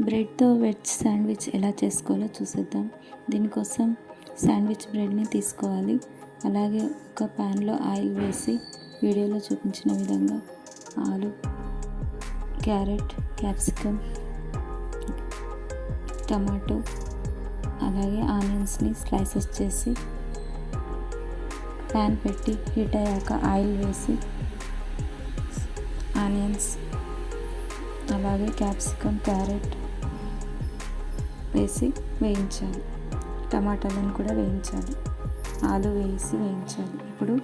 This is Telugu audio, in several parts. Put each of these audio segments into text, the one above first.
బ్రెడ్తో వెజ్ శాండ్విచ్ ఎలా చేసుకోవాలో చూసేద్దాం. దీనికోసం శాండ్విచ్ బ్రెడ్ని తీసుకోవాలి. అలాగే ఒక ప్యాన్లో ఆయిల్ వేసి వీడియోలో చూపించిన విధంగా ఆలు, క్యారెట్, క్యాప్సికమ్, టమాటో అలాగే ఆనియన్స్ని స్లైసెస్ చేసి ప్యాన్ పెట్టి హీట్ అయ్యాక ఆయిల్ వేసి ఆనియన్స్ అలాగే క్యాప్సికమ్, క్యారెట్ వేసి వేయించాలి. టమాటాలను కూడా వేయించాలి. ఆలు వేసి వేయించాలి. ఇప్పుడు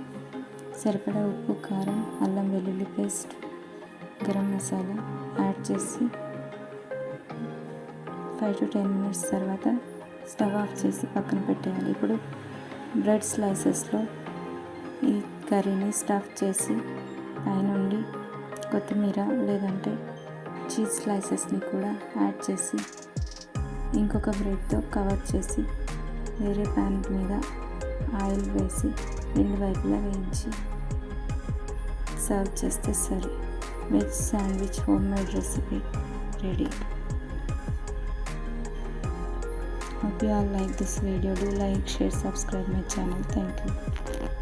సరిపడా ఉప్పు, కారం, అల్లం వెల్లుల్లి పేస్ట్, గరం మసాలా యాడ్ చేసి 5 to 10 minutes తర్వాత స్టవ్ ఆఫ్ చేసి పక్కన పెట్టేయాలి. ఇప్పుడు బ్రెడ్ స్లైసెస్లో ఈ కర్రీని స్టఫ్ చేసి పైనుండి కొత్తిమీర లేదంటే చీజ్ స్లైసెస్ని కూడా యాడ్ చేసి ఇంకొక బ్రెడ్తో కవర్ చేసి వేరే ప్యాన్ మీద ఆయిల్ వేసి 2 వైపులా వేయించి సర్వ్ చేస్తే సరే, veg sandwich home made recipe ready. Hope you all like this video. Do like, share, subscribe my channel. Thank you.